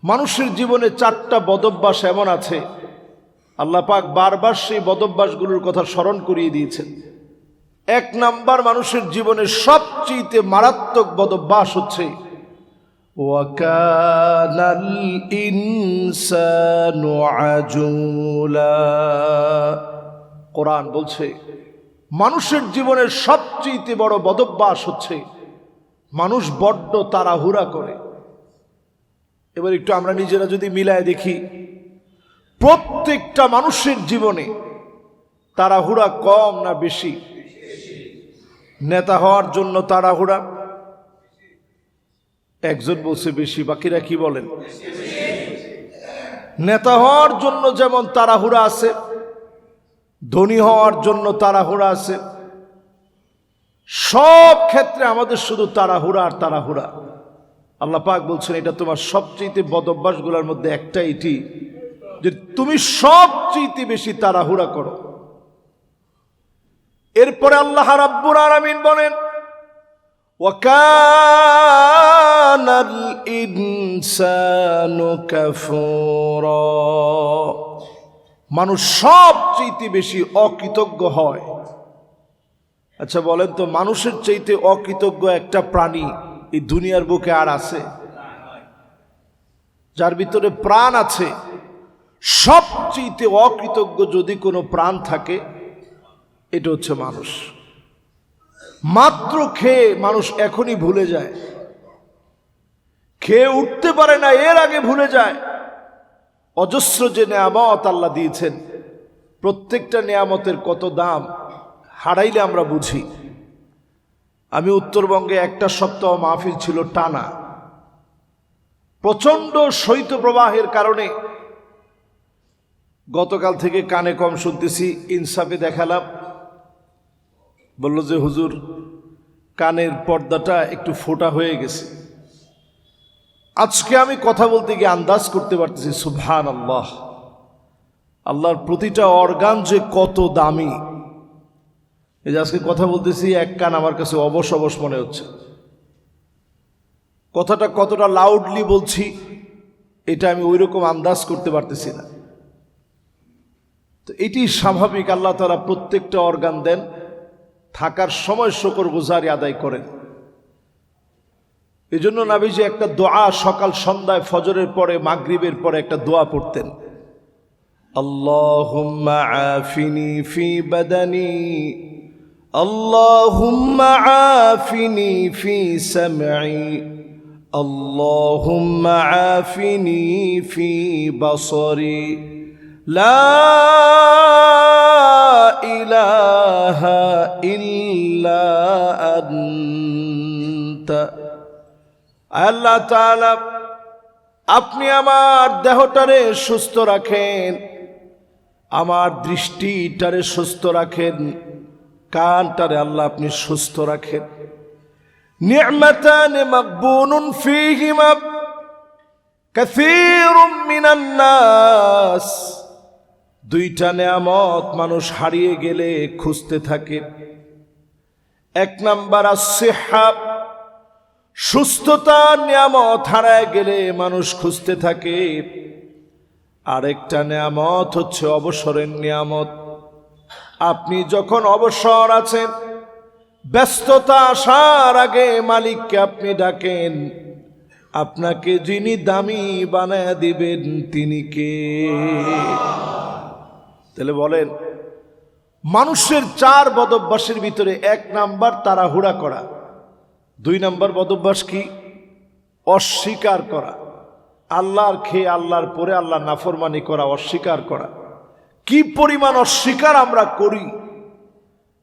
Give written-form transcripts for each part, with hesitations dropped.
মানুষের জীবনে 4টা বদভ্যাস এমন আছে, আল্লাহ পাক বারবার সেই বদভ্যাসগুলোর কথা স্মরণ করিয়ে দিয়েছেন। 1 নাম্বার মানুষের জীবনে সবচেয়ে মারাত্মক বদভ্যাস হচ্ছে ওয়াকানাল ইনসানু আজুলা। কোরআন বলছে মানুষের জীবনের সবচেয়ে বড় বদভ্যাস হচ্ছে মানুষ বড্ড তাড়াহুড়া করে। এবার একটু আমরা নিজেরা যদি মিলায় দেখি, প্রত্যেকটা মানুষের জীবনে তাড়াহুড়া কম না বেশি? নেতা হওয়ার জন্য তাড়াহুড়া, একজন বলছে বেশি, বাকিরা কি বলেন? নেতা হওয়ার জন্য যেমন তাড়াহুড়া আছে, ধনী হওয়ার জন্য তাড়াহুড়া আছে। সব ক্ষেত্রে আমাদের শুধু তাড়াহুড়া আর তাড়াহুড়া। আল্লাহ পাক বলছেন এটা তোমার সবচেয়ে বদভ্যাসগুলোর মধ্যে একটা, এটি যে তুমি সবচেয়ে বেশি তাড়াহুড়া করো। এরপরে আল্লাহ রাব্বুল আলামিন বলেন ওয়াকানাল ইনসানু কাফুরা। মানুষ সবচেয়ে বেশি অকৃতজ্ঞ হয়। আচ্ছা বলেন তো, মানুষের চাইতে অকৃতজ্ঞ একটা প্রাণী এই দুনিয়ার বুকে আর আছে? যার ভিতরে প্রাণ আছে, সবচেয়ে অকৃতজ্ঞ যদি কোনো প্রাণ থাকে এটা হচ্ছে মানুষ। মাত্র খেয়ে মানুষ এখনই ভুলে যায়, খেয়ে উঠতে পারে না, এর আগে ভুলে যায়। অজস্র যে নেয়ামত আল্লাহ দিয়েছেন, প্রত্যেকটা নেয়ামতের কত দাম হারাইলে আমরা বুঝি। আমি উত্তরবঙ্গে একটা সপ্তাহ মাহফিল ছিল টানা, প্রচন্ড শৈত্যপ্রবাহের কারণে গতকাল থেকে কানে কম শুনতেছি। ইনসাফে দেখালাম, বলল যে হুজুর কানের পর্দাটা একটু ফোটা হয়ে গেছে। আজকে আমি কথা বলতে গিয়ে আন্দাজ করতে পারতেছি সুবহানাল্লাহ, আল্লাহর প্রতিটা অর্গান যে কত দামি। এই যে আজকে কথা বলতেছি, এক কান আমার কাছে অবশ অবশ মনে হচ্ছে। কথাটা কতটা লাউডলি বলছি এটা আমি ওই রকম আন্দাজ করতে পারতেছি না। তো এটি স্বাভাবিক, আল্লাহ তাআলা প্রত্যেকটা অর্গান দেন, থাকার সময় শুকরগুজারি আদায় করেন। এই জন্য নবীজি একটা দোয়া সকাল সন্ধ্যায়, ফজরের পরে মাগরিবের পরে একটা দোয়া পড়তেন, আল্লাহুম্মা আফিনি ফি বাদানি, আল্লাহুম্মা আফিনি ফি সামঈ, আল্লাহুম্মা আফিনি ফি বাসরি, লা ইলাহা ইল্লা আনতা। আল্লাহ তাআলা আপনি আমার দেহটারে সুস্থ রাখেন, আমার দৃষ্টিটারে সুস্থ রাখেন, কানটারে আল্লাহ আপনি সুস্থ রাখেন। নি'মাতান মাগবুনুন ফীহিমা কাসীরুম মিনান নাস। দুইটা নেয়ামত মানুষ হারিয়ে গেলে খুঁজতে থাকে। 1 নাম্বার আস-সিহা, সুস্থতার নিয়ামত হারায় গেলে মানুষ খুঁজতে থাকে। আরেকটা নিয়ামত হচ্ছে অবসরের নিয়ামত। আপনি যখন অবসর আছেন, ব্যস্ততা আসার আগে মালিককে আপনি ডাকেন, আপনাকে যিনি দামি বানায় দিবেন তিনি কে? তাহলে বলেন, মানুষের 4 বদভ্যাসের ভিতরে 1 নাম্বার তাড়াহুড়া করা। 2 নাম্বার বদভ্যাস কি? অস্বীকার করা। আল্লাহর খেয়ে আল্লাহর পরে আল্লাহর নাফরমানি করা, অস্বীকার করা। কি পরিমাণ অস্বীকার আমরা করি,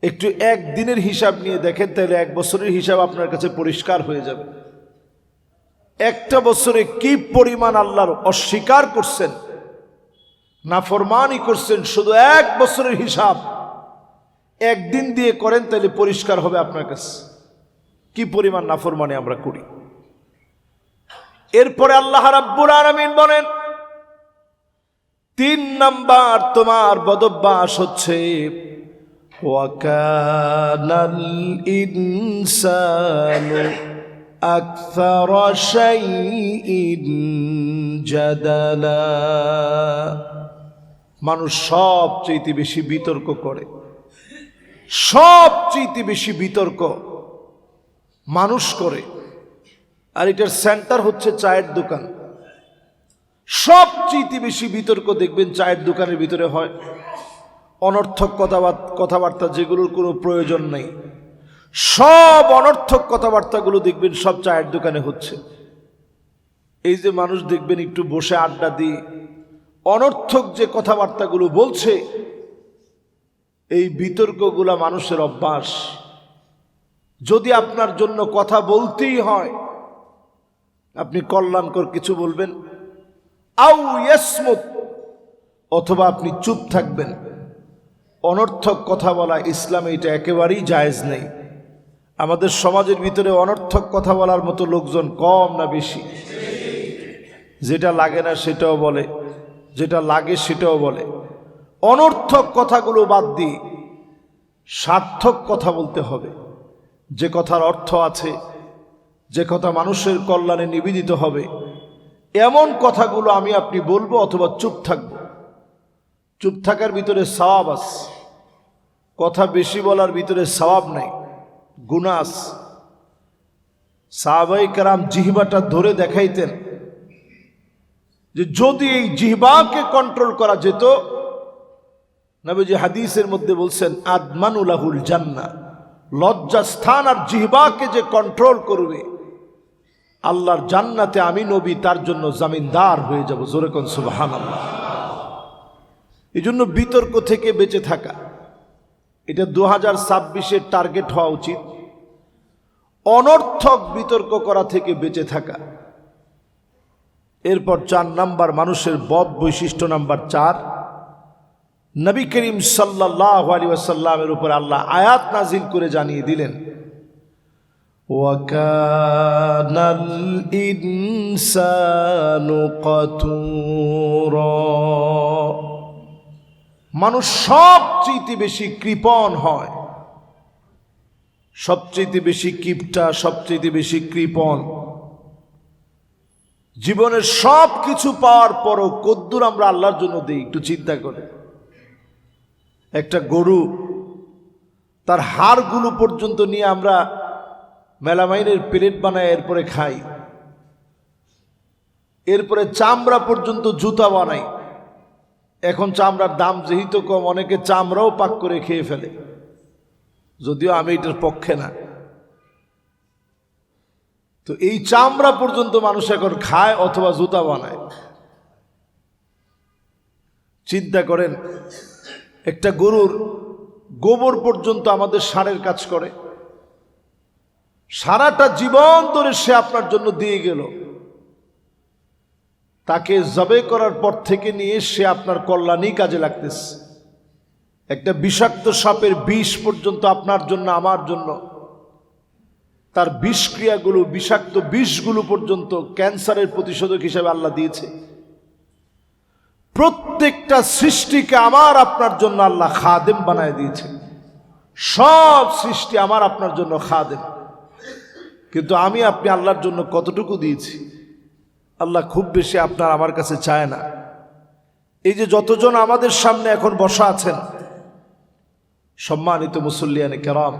একটু একদিনের হিসাব নিয়ে দেখেন, তাহলে 1 বছরের হিসাব আপনার কাছে পরিষ্কার হয়ে যাবে। একটা বছরে কি পরিমাণ আল্লাহর অস্বীকার করছেন, নাফরমানি করছেন, শুধু 1 বছরের হিসাব একদিন দিয়ে করেন, তাহলে পরিষ্কার হবে আপনার কাছে কি পরিমাণ নাফরমানি আমরা করি। এরপরে আল্লাহ রাব্বুল আলামিন বলেন 3 নাম্বার তোমার বদভ্যাস হচ্ছে ওয়াকানাল ইনসানু أكثر شيء جدلا মানুষ সবচেয়ে বেশি বিতর্ক করে, সবচেয়ে বেশি বিতর্ক মানুষ করে। আর এটার সেন্টার হচ্ছে চায়ের দোকান। সবচেয়ে বেশি বিতর্ক দেখবেন চায়ের দোকানের ভিতরে হয়। অনর্থক কথাবার্তা যেগুলোর কোনো প্রয়োজন নেই, সব অনর্থক কথাবার্তাগুলো দেখবেন সব চায়ের দোকানে হচ্ছে। এই যে মানুষ দেখবেন একটু বসে আড্ডা দিয়ে অনর্থক যে কথাবার্তাগুলো বলছে, এই বিতর্কগুলা মানুষের অভ্যাস। যদি আপনার জন্য কথা বলতেই হয়, আপনি কল্যাণকর কিছু বলবেন, আউ ইয়াসমুত, অথবা আপনি চুপ থাকবেন। অনর্থক কথা বলা ইসলামে এটা একেবারেই জায়েজ নেই। আমাদের সমাজের ভিতরে অনর্থক কথা বলার মতো লোকজন কম না বেশি? যেটা লাগে না সেটাও বলে, যেটা লাগে সেটাও বলে। অনর্থক কথাগুলো বাদ দিয়ে সার্থক কথা বলতে হবে। যে কথার অর্থ আছে, যে কথা মানুষের কল্যাণে নিবেদিত হবে, এমন কথাগুলো আমি আপনি বলবো অথবা চুপ থাকবো। চুপ থাকার ভিতরে সওয়াব আছে, কথা বেশি বলার ভিতরে সওয়াব নাই, গুনাহ আছে। সাহাবায়ে কেরাম জিহ্বাটা ধরে দেখাইতেন যে যদি এই জিহ্বাকে কন্ট্রোল করা যেত, নবীজি হাদিসের মধ্যে বলছেন আদমানুলাহুল জান্নাহ, লজ্জাস্থান আর জিহ্বাকে যে কন্ট্রোল করবে, আল্লাহর জান্নাতে আমি নবী তার জন্য জামিনদার হয়ে যাব। জোরে কোন সুবহানাল্লাহ। এই জন্য বিতর্ক থেকে বেঁচে থাকা, এটা 2026-এর টার্গেট হওয়া উচিত। অনর্থক বিতর্ক করা থেকে বেঁচে থাকা। এরপর 4 নাম্বার মানুষের বদ বৈশিষ্ট্য নাম্বার 4, নবী করিম সাল্লাল্লাহু আলাইহি ওয়াসাল্লামের উপর আল্লাহ আয়াত নাজিল করে জানিয়ে দিলেন, ওয়াকানাল ইনসানু কাতুরা। মানুষ সবচেয়ে বেশি কৃপণ হয়, সবচেয়ে বেশি কিপটা, সবচেয়ে বেশি কৃপণ। জীবনের সব কিছু পাওয়ার পরও কদ্দুর আমরা আল্লাহর জন্য দিই, একটু চিন্তা করে। একটা গরু, তার হাড়গুলো পর্যন্ত নিয়ে আমরা মেলামাইনের প্লেট বানাই, এরপরে খাই। এরপরে চামড়া পর্যন্ত জুতা বানাই। এখন চামড়ার দাম যেহেতু কম, অনেকে চামড়াও পাক করে খেয়ে ফেলে, যদিও আমি এটার পক্ষে না। তো এই চামড়া পর্যন্ত মানুষ এখন খায় অথবা জুতা বানায়। চিন্তা করেন, একটা গরুর গোবর পর্যন্ত আমাদের সারের কাজ করে। সারাটা জীবন ধরে সে আপনার জন্য দিয়ে গেল, তাকে জবে করার পর থেকে নিয়ে সে আপনার কল্যাণই কাজে লাগতেছে। একটা বিষাক্ত সাপের বিষ পর্যন্ত আপনার জন্য, আমার জন্য, তার বিষক্রিয়াগুলো, বিষাক্ত বিষগুলো পর্যন্ত ক্যান্সারের প্রতিষেধক হিসেবে আল্লাহ দিয়েছে। প্রত্যেকটা সৃষ্টিকে আমার আপনার জন্য আল্লাহ খাদেম বানায় দিয়েছে। সব সৃষ্টি আমার আপনার জন্য খাদেম। কিন্তু আমি আপনি আল্লাহর জন্য কতটুকু দিয়েছি? আল্লাহ খুব বেশি আপনার আমার কাছে চায় না। এই যে যতজন আমাদের সামনে এখন বসা আছেন, সম্মানিত মুসল্লিয়ানে কেরাম,